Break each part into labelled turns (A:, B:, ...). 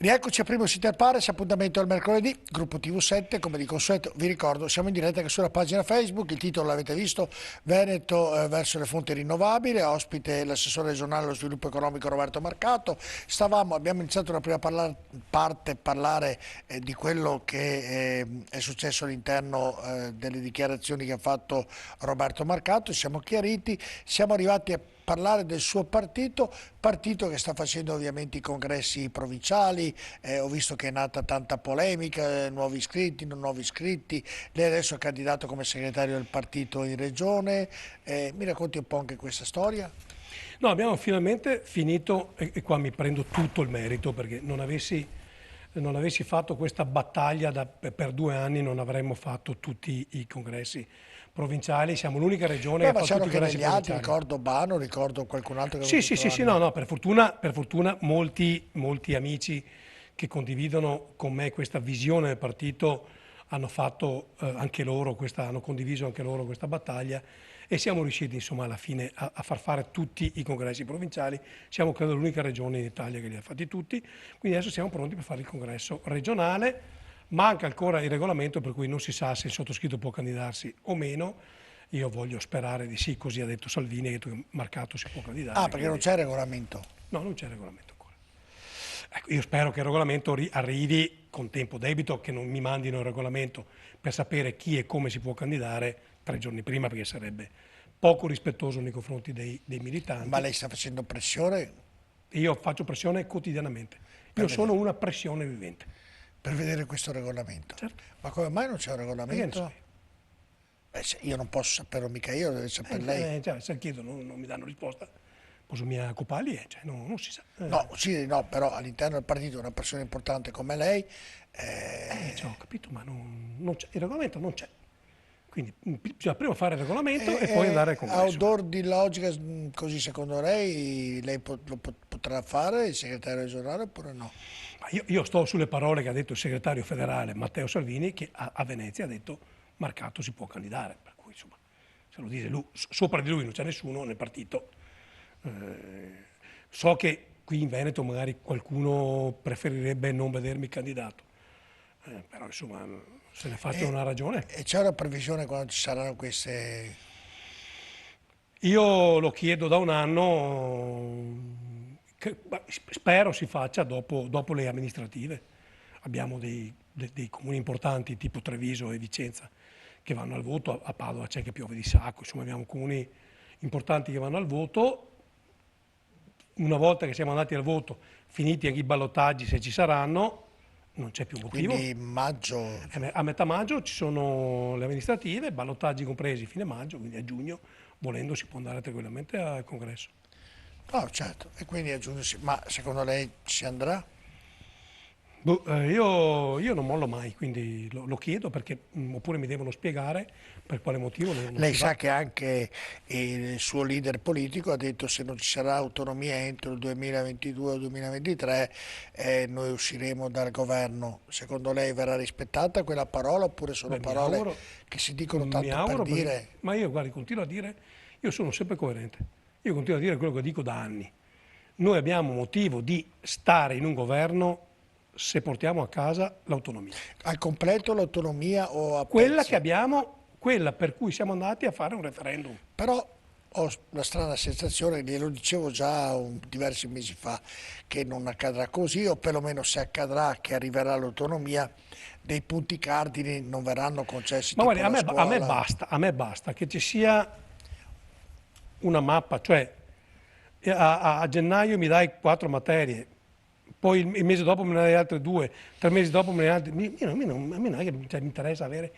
A: Rieccoci a Primo Inter Pares, appuntamento al mercoledì, gruppo TV7, come di consueto vi ricordo siamo in diretta anche sulla pagina Facebook, il titolo l'avete visto, Veneto verso le fonti rinnovabili, ospite l'assessore regionale allo sviluppo economico Roberto Marcato. Abbiamo iniziato la prima parte a parlare di quello che è successo all'interno delle dichiarazioni che ha fatto Roberto Marcato, siamo chiariti, siamo arrivati a parlare del suo partito che sta facendo ovviamente i congressi provinciali, ho visto che è nata tanta polemica, nuovi iscritti, non nuovi iscritti, lei adesso è candidato come segretario del partito in regione, mi racconti un po' anche questa storia?
B: No, abbiamo finalmente finito, e qua mi prendo tutto il merito, perché non avessi fatto questa battaglia per 2 anni non avremmo fatto tutti i congressi provinciali, siamo l'unica regione che ha fatto tutti i congressi provinciali.
A: Altri, ricordo Bano, ricordo qualcun altro che
B: Sì, no, per fortuna molti amici che condividono con me questa visione del partito hanno fatto anche loro hanno condiviso anche loro questa battaglia e siamo riusciti insomma alla fine a far fare tutti i congressi provinciali, siamo credo l'unica regione in Italia che li ha fatti tutti, quindi adesso siamo pronti per fare il congresso regionale. Manca ancora il regolamento per cui non si sa se il sottoscritto può candidarsi o meno. Io voglio sperare di sì, così ha detto Salvini che Marcato si può candidare.
A: Ah, perché quindi non c'è regolamento?
B: No, non c'è regolamento ancora. Ecco, io spero che il regolamento arrivi con tempo debito, che non mi mandino il regolamento per sapere chi e come si può candidare 3 giorni prima, perché sarebbe poco rispettoso nei confronti dei militanti.
A: Ma lei sta facendo pressione?
B: Io faccio pressione quotidianamente. Io sono una pressione vivente.
A: Per vedere questo regolamento?
B: Certo.
A: Ma come mai non c'è un regolamento? Io non posso saperlo mica io, deve sapere lei.
B: Se chiedo non mi danno risposta, posso mia copali non si sa.
A: No, però all'interno del partito una persona importante come lei...
B: Ho capito, ma il regolamento non c'è. Quindi bisogna prima fare il regolamento e poi andare al congresso.
A: A odor di logica, così secondo lei lo potrà fare il segretario regionale oppure no?
B: Ma io sto sulle parole che ha detto il segretario federale Matteo Salvini, che a Venezia ha detto Marcato si può candidare, per cui insomma se lo dice lui, sopra di lui non c'è nessuno nel partito. So che qui in Veneto magari qualcuno preferirebbe non vedermi candidato, però insomma se ne faccia una ragione.
A: E c'è una previsione quando ci saranno queste...
B: Io lo chiedo da un anno, spero si faccia dopo le amministrative. Abbiamo dei comuni importanti tipo Treviso e Vicenza che vanno al voto, a Padova c'è che piove di sacco, insomma abbiamo comuni importanti che vanno al voto. Una volta che siamo andati al voto, finiti anche i ballottaggi se ci saranno, non c'è più motivo.
A: Quindi maggio...
B: A metà maggio ci sono le amministrative, ballottaggi compresi fine maggio, quindi a giugno, volendo si può andare tranquillamente al congresso.
A: No, certo, e quindi a giugno ma secondo lei ci andrà?
B: Io non mollo mai, quindi lo chiedo perché oppure mi devono spiegare per quale motivo non
A: Lei
B: si
A: sa
B: va.
A: che anche il suo leader politico ha detto se non ci sarà autonomia entro il 2022 o 2023 noi usciremo dal governo. Secondo lei verrà rispettata quella parola oppure sono parole che si dicono tanto per dire?
B: Ma io guardi, continuo a dire, io sono sempre coerente, io continuo a dire quello che dico da anni. Noi abbiamo motivo di stare in un governo se portiamo a casa l'autonomia.
A: Al completo l'autonomia o a
B: quella
A: pezzi?
B: che abbiamo, quella per cui siamo andati a fare un referendum.
A: Però ho una strana sensazione, glielo dicevo già diversi mesi fa, che non accadrà così, o perlomeno se accadrà che arriverà l'autonomia, dei punti cardini non verranno concessi.
B: Ma guardi, a me basta che ci sia una mappa, cioè a gennaio mi dai 4 materie, poi il mese dopo me ne dai altre 2, 3 mesi dopo me ne dai altre... A me non è che mi interessa avere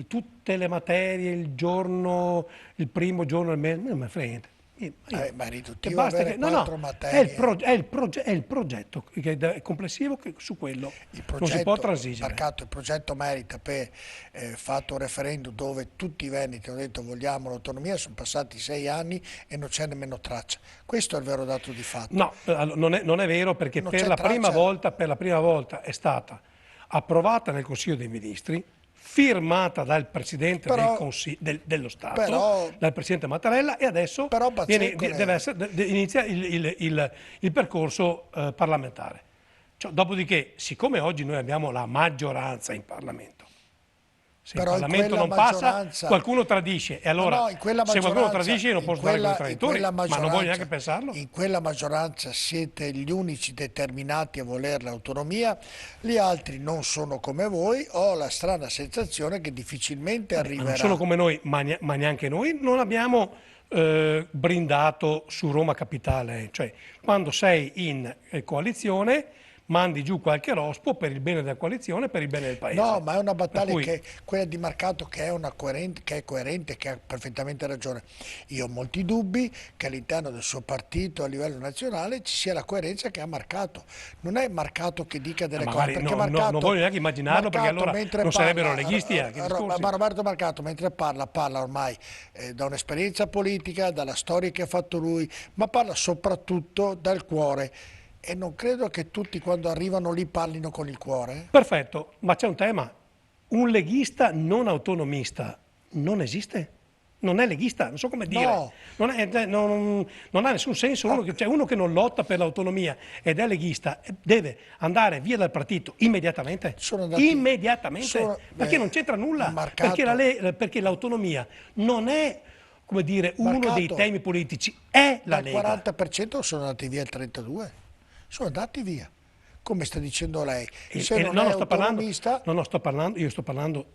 B: tutte le materie, il giorno, il primo giorno del mese, non mi frega niente.
A: Ma è riduttivo avere 4 materie.
B: È il progetto che è complessivo, che su quello non si può transigere.
A: Marcato, il progetto merita per fatto un referendum dove tutti i veneti hanno detto vogliamo l'autonomia, sono passati 6 anni e non c'è nemmeno traccia. Questo è il vero dato di fatto.
B: No, non è vero, perché per la prima volta è stata approvata nel Consiglio dei Ministri, firmata dal Presidente dello Stato, dal Presidente Mattarella, e adesso inizia il percorso parlamentare. Cioè, dopodiché, siccome oggi noi abbiamo la maggioranza in Parlamento, se
A: Però
B: il Parlamento non passa, qualcuno tradisce. E allora,
A: no, in quella
B: se qualcuno tradisce, io non
A: in
B: posso stare con i
A: quella, in
B: traditori,
A: quella
B: ma non voglio neanche
A: maggioranza,
B: pensarlo.
A: in quella maggioranza siete gli unici determinati a voler l'autonomia, gli altri non sono come voi, ho la strana sensazione che difficilmente
B: Vabbè, ma non
A: arriverà.
B: sono come noi, ma neanche noi non abbiamo brindato su Roma Capitale. Cioè, quando sei in coalizione, mandi giù qualche rospo per il bene della coalizione, per il bene del
A: No,
B: paese.
A: ma è una
B: Per
A: battaglia
B: cui,
A: che quella di Marcato che è, che è coerente, che ha perfettamente ragione. Io ho molti dubbi che all'interno del suo partito a livello nazionale ci sia la coerenza che ha Marcato. Non è Marcato che dica delle cose,
B: magari
A: perché
B: non voglio neanche immaginarlo, perché
A: Marcato
B: allora
A: mentre
B: non sarebbero
A: parla,
B: leghisti anche i discorsi.
A: ma Roberto Marcato mentre parla ormai da un'esperienza politica, dalla storia che ha fatto lui, ma parla soprattutto dal cuore. E non credo che tutti quando arrivano lì parlino con il cuore.
B: Perfetto, ma c'è un tema. Un leghista non autonomista non esiste. Non è leghista, non so come dire.
A: No,
B: Non ha nessun senso. Uno che non lotta per l'autonomia ed è leghista deve andare via dal partito immediatamente.
A: sono andati,
B: Immediatamente. Perché non c'entra nulla.
A: Marcato,
B: Perché l'autonomia non è, come dire, uno dei
A: Marcato,
B: temi politici, è la
A: dal
B: Lega.
A: 40% sono andati via il 32%, sono andati via, come sta dicendo lei. Se non
B: No,
A: è
B: no, sto parlando,
A: autonomista,
B: io sto parlando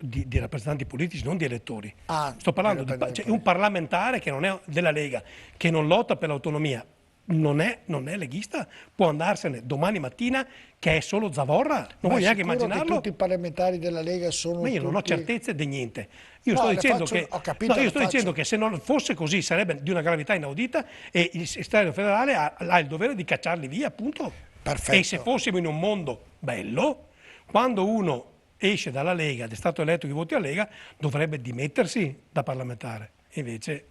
B: di rappresentanti politici, non di elettori.
A: ah,
B: Sto parlando di un parlamentare che non è della Lega, che non lotta per l'autonomia, non è leghista, può andarsene domani mattina che è solo zavorra, non
A: ma è
B: voglio neanche
A: sicuro che
B: immaginarlo.
A: tutti i parlamentari della Lega sono
B: Ma io non ho
A: tutti...
B: certezze di niente. Io
A: No,
B: sto
A: le
B: dicendo
A: faccio-
B: che,
A: ho capito,
B: no, io
A: le
B: sto
A: faccio-
B: dicendo che se non fosse così sarebbe di una gravità inaudita e il Stato federale ha il dovere di cacciarli via, appunto. E se
A: Perfetto.
B: fossimo in un mondo bello, quando uno esce dalla Lega ed è stato eletto che voti a Lega, dovrebbe dimettersi da parlamentare. Invece,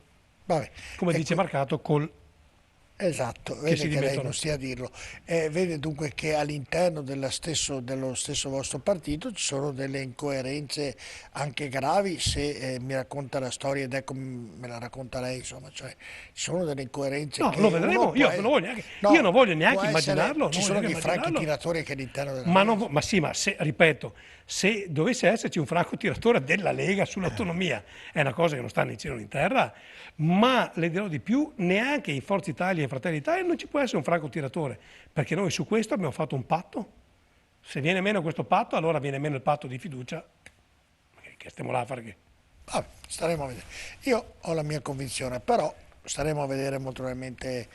A: Vabbè.
B: come
A: E
B: dice
A: que-
B: Marcato,
A: Esatto,
B: che
A: vede
B: si
A: che lei
B: dimettono.
A: non stia a dirlo. Vede dunque che all'interno dello stesso vostro partito ci sono delle incoerenze anche gravi, se mi racconta la storia ed ecco me la racconta lei, insomma, cioè ci sono delle incoerenze
B: No, lo
A: che uno
B: vedremo.
A: può...
B: Io non voglio
A: può
B: neanche
A: essere,
B: immaginarlo.
A: ci
B: Non voglio
A: sono
B: neanche
A: dei franchi
B: immaginarlo.
A: tiratori anche all'interno della
B: Ma,
A: Lega.
B: ma sì, ripeto, se dovesse esserci un francotiratore della Lega sull'autonomia, è una cosa che non sta né in cielo né in terra, ma le dirò di più, neanche in Forza Italia e in Fratelli d'Italia non ci può essere un francotiratore, perché noi su questo abbiamo fatto un patto. Se viene meno questo patto, allora viene meno il patto di fiducia, che stiamo là a fare che...
A: Vabbè, staremo a vedere. Io ho la mia convinzione, però staremo a vedere molto probabilmente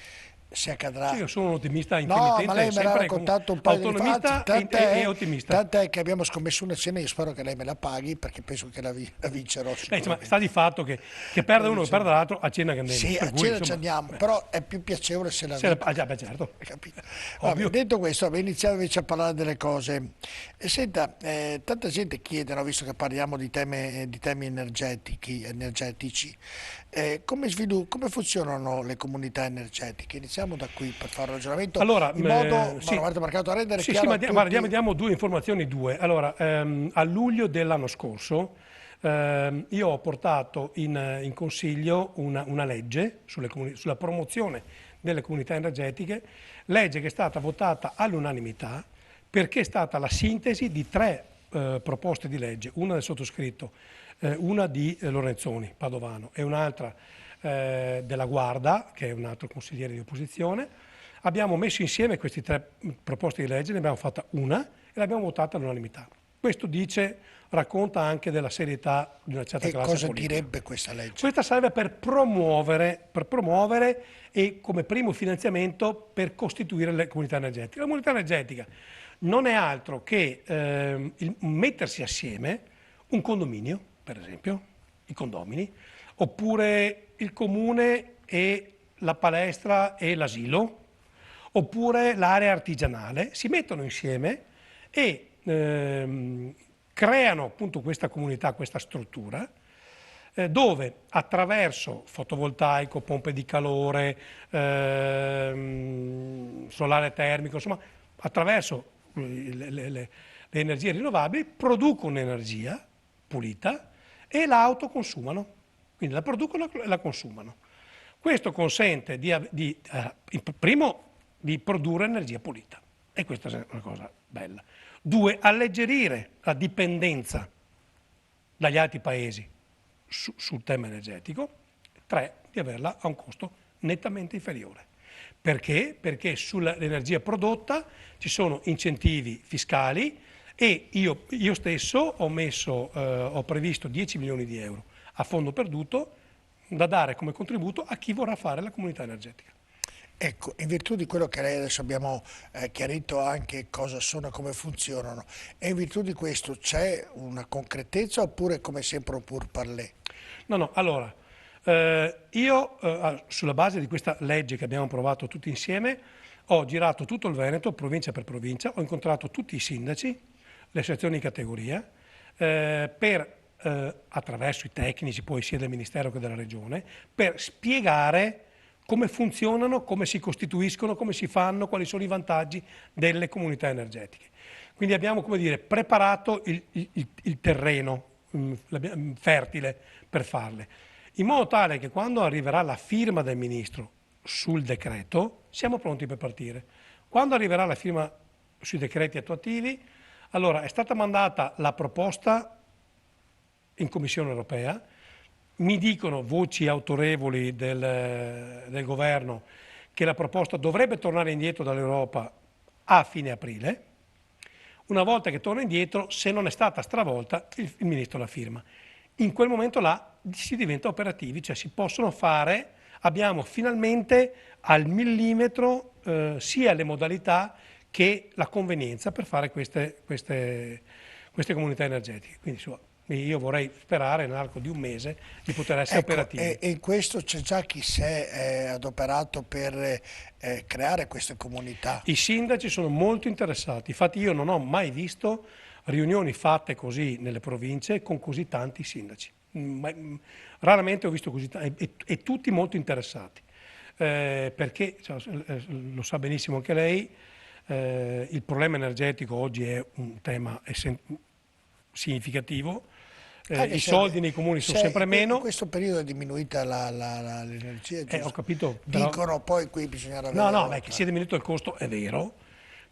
A: se accadrà.
B: Cioè, io sono un ottimista
A: No, ma
B: intermittente,
A: lei me l'ha
B: sempre
A: raccontato un paio di
B: autonomista
A: facce,
B: e ottimista.
A: tant'è che abbiamo scommesso una cena, io spero che lei me la paghi perché penso che la vincerò
B: Insomma,
A: sicuramente.
B: sta di fatto che perde uno, che perde l'altro, a cena che andiamo.
A: Sì,
B: Per
A: a
B: cui,
A: cena ci
B: insomma,
A: andiamo, però è più piacevole se la
B: se la-
A: vinco.
B: ah, già, beh, certo,
A: Capito?
B: ovvio.
A: Vabbè, detto questo, iniziamo invece a parlare delle cose. Senta, tanta gente chiede, no, visto che parliamo di temi energetici, come funzionano le comunità energetiche? Iniziamo da qui per fare un ragionamento
B: Allora,
A: in modo,
B: sì.
A: Roberto Marcato, a rendere
B: Sì,
A: chiaro
B: ma
A: a tutti.
B: guarda, diamo due informazioni, due. Allora, a luglio dell'anno scorso io ho portato in consiglio una legge sulla promozione delle comunità energetiche, legge che è stata votata all'unanimità perché è stata la sintesi di tre proposte di legge, una del sottoscritto, una di Lorenzoni, Padovano, e un'altra della Guarda, che è un altro consigliere di opposizione. Abbiamo messo insieme queste tre proposte di legge, ne abbiamo fatta una e l'abbiamo votata all'unanimità. Questo racconta anche della serietà di una certa
A: E
B: classe
A: cosa
B: politica.
A: direbbe questa legge?
B: Questa serve per promuovere e come primo finanziamento per costituire le comunità energetiche. La comunità energetica non è altro che mettersi assieme un condominio, per esempio, i condomini, oppure il comune e la palestra e l'asilo, oppure l'area artigianale, si mettono insieme e creano appunto questa comunità, questa struttura, dove attraverso fotovoltaico, pompe di calore, solare termico, insomma, attraverso le energie rinnovabili producono energia pulita e la autoconsumano, quindi la producono e la consumano. Questo consente primo di produrre energia pulita e questa è una cosa bella. 2, alleggerire la dipendenza dagli altri paesi sul tema energetico. 3, di averla a un costo nettamente inferiore. Perché? Perché sull'energia prodotta ci sono incentivi fiscali e io stesso ho previsto 10 milioni di euro a fondo perduto da dare come contributo a chi vorrà fare la comunità energetica.
A: Ecco, in virtù di quello che lei adesso abbiamo chiarito anche cosa sono e come funzionano, e in virtù di questo c'è una concretezza oppure come sempre un pur parler?
B: No, allora, sulla base di questa legge che abbiamo approvato tutti insieme, ho girato tutto il Veneto, provincia per provincia, ho incontrato tutti i sindaci, le sezioni di categoria, attraverso i tecnici, poi sia del Ministero che della Regione, per spiegare come funzionano, come si costituiscono, come si fanno, quali sono i vantaggi delle comunità energetiche. Quindi abbiamo, come dire, preparato il terreno fertile per farle, in modo tale che quando arriverà la firma del Ministro sul decreto siamo pronti per partire. Quando arriverà la firma sui decreti attuativi, allora è stata mandata la proposta in Commissione europea, mi dicono voci autorevoli del governo che la proposta dovrebbe tornare indietro dall'Europa a fine aprile. Una volta che torna indietro, se non è stata stravolta, il Ministro la firma. In quel momento là si diventa operativi, cioè si possono fare, abbiamo finalmente al millimetro sia le modalità che la convenienza per fare queste comunità energetiche. Quindi io vorrei sperare nell'arco di un mese di poter essere operativi.
A: E in questo c'è già chi si è adoperato per creare queste comunità.
B: I sindaci sono molto interessati, infatti io non ho mai visto riunioni fatte così nelle province con così tanti sindaci. Raramente ho visto così tanti e tutti molto interessati, perché lo sa benissimo anche lei, il problema energetico oggi è un tema significativo. I soldi nei comuni sono sempre meno.
A: In questo periodo è diminuita l'energia, giusto?
B: Ho capito. Però...
A: Dicono poi qui bisognerà vedere.
B: No, che sia diminuito il costo è vero,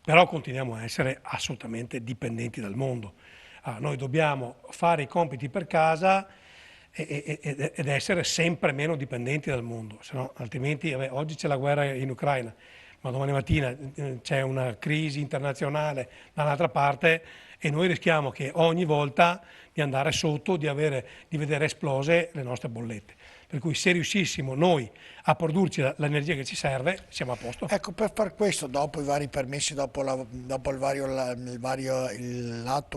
B: però continuiamo a essere assolutamente dipendenti dal mondo. Noi dobbiamo fare i compiti per casa ed essere sempre meno dipendenti dal mondo, altrimenti oggi c'è la guerra in Ucraina, ma domani mattina c'è una crisi internazionale dall'altra parte e noi rischiamo che ogni volta di andare sotto, di vedere esplose le nostre bollette. Per cui se riuscissimo noi a produrci l'energia che ci serve, siamo a posto.
A: Ecco, per far questo, dopo i vari permessi, dopo l'atto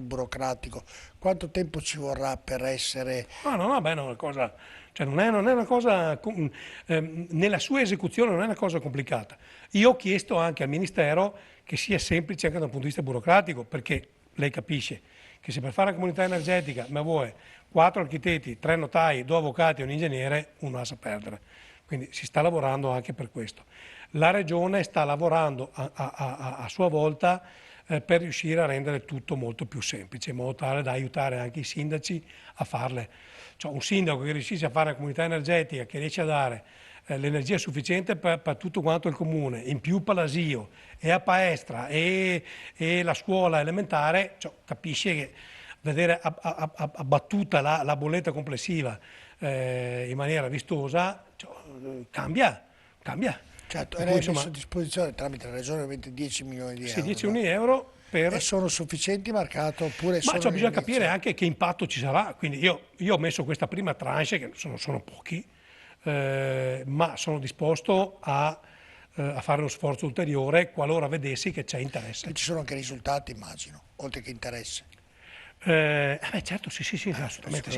A: burocratico, quanto tempo ci vorrà per essere...
B: No, è una cosa, cioè non è una cosa, nella sua esecuzione non è una cosa complicata. Io ho chiesto anche al Ministero che sia semplice anche dal punto di vista burocratico, perché lei capisce che se per fare una comunità energetica mi vuole 4 architetti, 3 notai, 2 avvocati e un ingegnere, uno ha a perdere. Quindi si sta lavorando anche per questo. La Regione sta lavorando a sua volta per riuscire a rendere tutto molto più semplice, in modo tale da aiutare anche i sindaci a farle. Cioè, un sindaco che riuscisse a fare una comunità energetica, che riesce a dare l'energia sufficiente per tutto quanto il comune, in più Palasio e a Paestra e la scuola elementare, cioè, capisce che vedere abbattuta la bolletta complessiva in maniera vistosa, cioè, cambia.
A: Certo, e lei ha messo a disposizione tramite la Regione ovviamente 10 milioni di euro.
B: Sì, 10 milioni di euro per...
A: E sono sufficienti marcato oppure sono...
B: Ma bisogna capire anche che impatto ci sarà, quindi io ho messo questa prima tranche, che sono pochi, ma sono disposto a fare uno sforzo ulteriore qualora vedessi che c'è interesse.
A: E ci sono anche risultati, immagino, oltre che interesse.
B: Certo, sì, assolutamente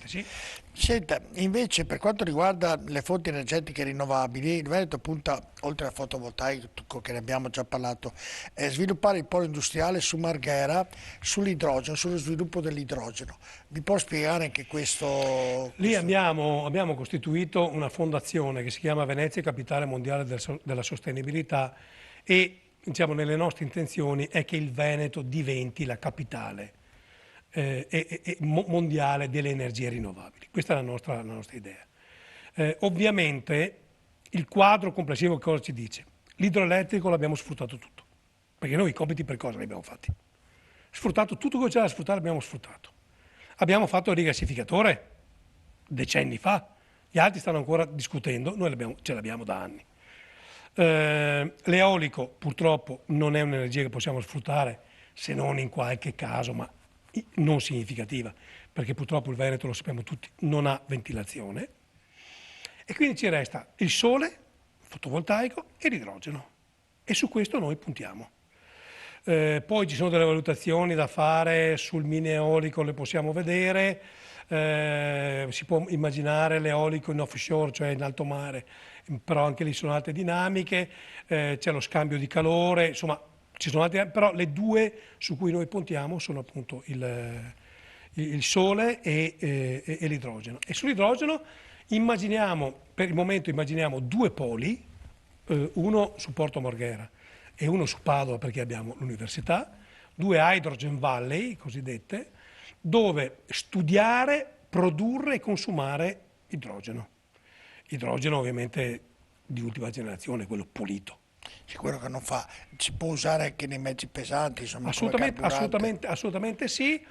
B: sì.
A: Senta, invece per quanto riguarda le fonti energetiche rinnovabili, il Veneto punta, oltre al fotovoltaico che ne abbiamo già parlato, sviluppare il polo industriale su Marghera, sull'idrogeno, sullo sviluppo dell'idrogeno. Vi può spiegare anche questo?
B: Lì abbiamo costituito una fondazione che si chiama Venezia Capitale Mondiale della Sostenibilità e diciamo, nelle nostre intenzioni è che il Veneto diventi la capitale mondiale delle energie rinnovabili. Questa è la nostra idea. Ovviamente il quadro complessivo cosa ci dice? L'idroelettrico l'abbiamo sfruttato tutto, perché noi i compiti per cosa li abbiamo fatti? Sfruttato tutto quello che c'era da sfruttare, l'abbiamo sfruttato. Abbiamo fatto il rigassificatore decenni fa, gli altri stanno ancora discutendo, noi ce l'abbiamo da anni. L'eolico purtroppo non è un'energia che possiamo sfruttare se non in qualche caso, ma non significativa, perché purtroppo il Veneto, lo sappiamo tutti, non ha ventilazione. E quindi ci resta il sole, il fotovoltaico e l'idrogeno. E su questo noi puntiamo. Poi ci sono delle valutazioni da fare sul mini eolico, le possiamo vedere. Si può immaginare l'eolico in offshore, cioè in alto mare, però anche lì sono altre dinamiche, c'è lo scambio di calore, insomma ci sono altre, però le due su cui noi puntiamo sono appunto il sole e l'idrogeno. E sull'idrogeno per il momento immaginiamo due poli, uno su Porto Marghera e uno su Padova perché abbiamo l'università, due hydrogen valley cosiddette, dove studiare, produrre e consumare idrogeno. Idrogeno ovviamente di ultima generazione, quello pulito.
A: Sicuro che non fa, si può usare anche nei mezzi pesanti, insomma, come carburante.
B: Assolutamente sì.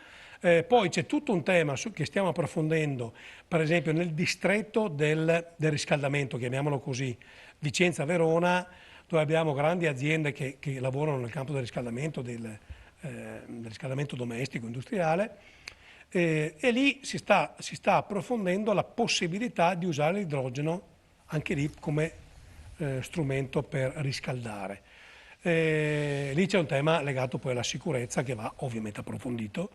B: Poi c'è tutto un tema che stiamo approfondendo, per esempio nel distretto del riscaldamento, chiamiamolo così, Vicenza-Verona, dove abbiamo grandi aziende che lavorano nel campo del riscaldamento domestico, industriale, e lì si sta approfondendo la possibilità di usare l'idrogeno anche lì come strumento per riscaldare. Lì c'è un tema legato poi alla sicurezza che va ovviamente approfondito,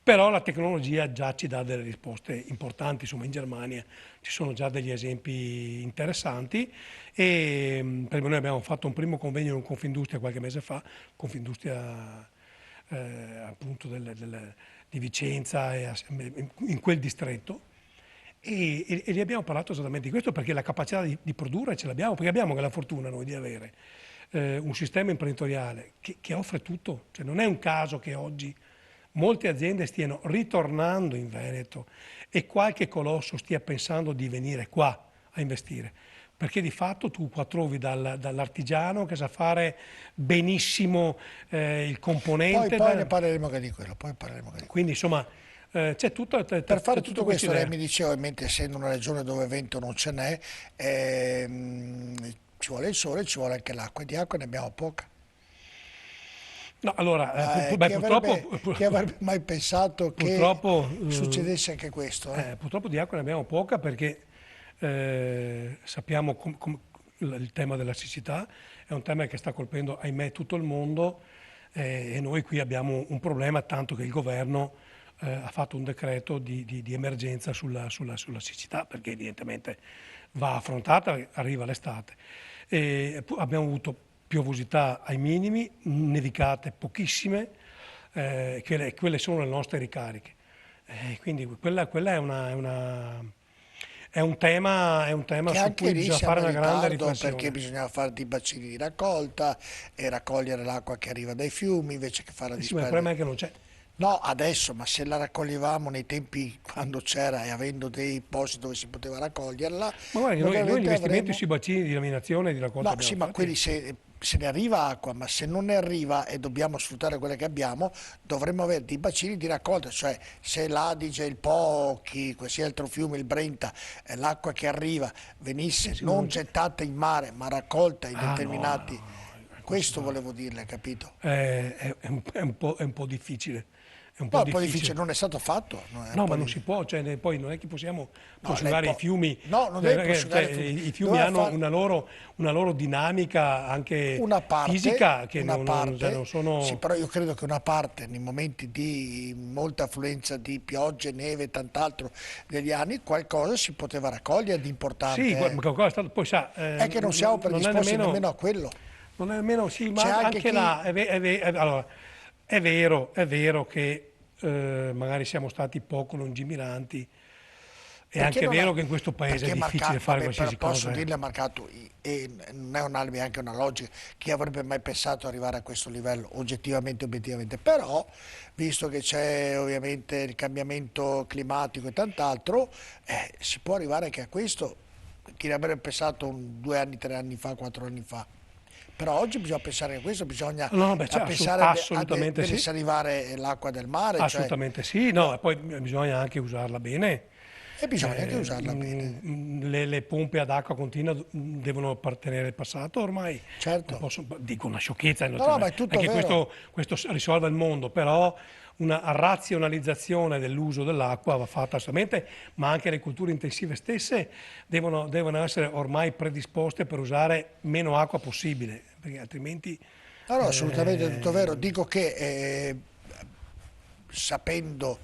B: però la tecnologia già ci dà delle risposte importanti, insomma in Germania ci sono già degli esempi interessanti e per noi abbiamo fatto un primo convegno in Confindustria qualche mese fa, Confindustria appunto di Vicenza in quel distretto e gli abbiamo parlato esattamente di questo perché la capacità di produrre ce l'abbiamo, perché abbiamo anche la fortuna noi di avere un sistema imprenditoriale che offre tutto, cioè non è un caso che oggi molte aziende stiano ritornando in Veneto e qualche colosso stia pensando di venire qua a investire, perché di fatto tu qua trovi dall'artigiano che sa fare benissimo il componente.
A: Poi ne parleremo anche di quello,
B: Quindi insomma c'è tutto.
A: Per fare tutto questo, lei mi diceva, ovviamente essendo una regione dove vento non ce n'è, ci vuole il sole, ci vuole anche l'acqua, e di acqua ne abbiamo poca.
B: No, allora,
A: chi avrebbe mai pensato che succedesse anche questo?
B: Purtroppo di acqua ne abbiamo poca perché sappiamo il tema della siccità è un tema che sta colpendo, ahimè, tutto il mondo e noi qui abbiamo un problema, tanto che il governo ha fatto un decreto di emergenza sulla siccità, perché evidentemente va affrontata, arriva l'estate. Abbiamo avuto piovosità ai minimi, nevicate pochissime, quelle sono le nostre ricariche. Quindi quella è un tema su cui bisogna fare una grande riflessione.
A: Perché bisognava fare dei bacini di raccolta e raccogliere l'acqua che arriva dai fiumi invece che farla
B: Sì, ma il problema è che non c'è.
A: No, adesso, ma se la raccoglievamo nei tempi quando c'era e avendo dei posti dove si poteva raccoglierla...
B: Ma guarda, noi gli investimenti sui bacini di laminazione e di raccolta
A: no, sì, ma quelli se ne arriva acqua, ma se non ne arriva e dobbiamo sfruttare quelle che abbiamo, dovremmo avere dei bacini di raccolta, cioè se l'Adige, il Po, qualsiasi altro fiume, il Brenta, l'acqua che arriva venisse non gettata in mare, ma raccolta in determinati...
B: No.
A: Questo volevo dirle, capito?
B: È un po' difficile.
A: È un po' difficile, non è stato fatto.
B: No, ma non si può, cioè, poi non è che possiamo prosciugare i fiumi.
A: No, non deve prosciugare i fiumi.
B: I fiumi hanno una loro dinamica anche fisica che non sono...
A: Sì, però io credo che una parte, nei momenti di molta affluenza di piogge, neve e tant'altro degli anni, qualcosa si poteva raccogliere di importante.
B: Sì, ma qualcosa è stato... Poi sa,
A: è che non siamo predisposti nemmeno a quello.
B: Non è nemmeno, sì, ma anche là... Allora, è vero che magari siamo stati poco lungimiranti, è anche vero che in questo paese è difficile fare qualsiasi cosa.
A: Posso dirle, ha marcato, e non è un alibi, è anche una logica, chi avrebbe mai pensato di arrivare a questo livello, oggettivamente, però, visto che c'è ovviamente il cambiamento climatico e tant'altro, si può arrivare anche a questo, chi ne avrebbe pensato 2 anni, 3 anni fa, 4 anni fa. però oggi bisogna pensare a questo, bisogna
B: No, beh, cioè,
A: pensare
B: assolutamente
A: a
B: sì.
A: risalivare l'acqua del mare, cioè,
B: Assolutamente sì, no, e poi bisogna anche usarla bene.
A: e bisogna anche usarla bene,
B: Le pompe ad acqua continua devono appartenere al passato ormai, non
A: certo.
B: posso, dico una sciocchezza,
A: No, no, ma è tutto
B: anche
A: vero.
B: questo risolve il mondo, però una razionalizzazione dell'uso dell'acqua va fatta assolutamente, ma anche le culture intensive stesse devono essere ormai predisposte per usare meno acqua possibile, perché altrimenti...
A: No, no, assolutamente tutto vero.
B: eh,
A: Dico che sapendo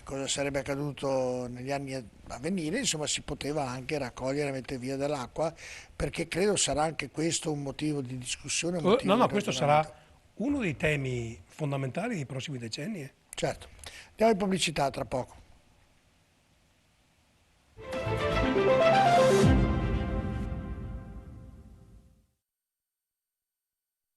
A: cosa sarebbe accaduto negli anni a venire, insomma, si poteva anche raccogliere e mettere via dell'acqua, perché credo sarà anche questo un motivo di discussione, un
B: No,
A: motivo di
B: no, questo sarà
A: ragionamento.
B: uno dei temi fondamentali dei prossimi decenni.
A: Certo. Andiamo in pubblicità tra poco.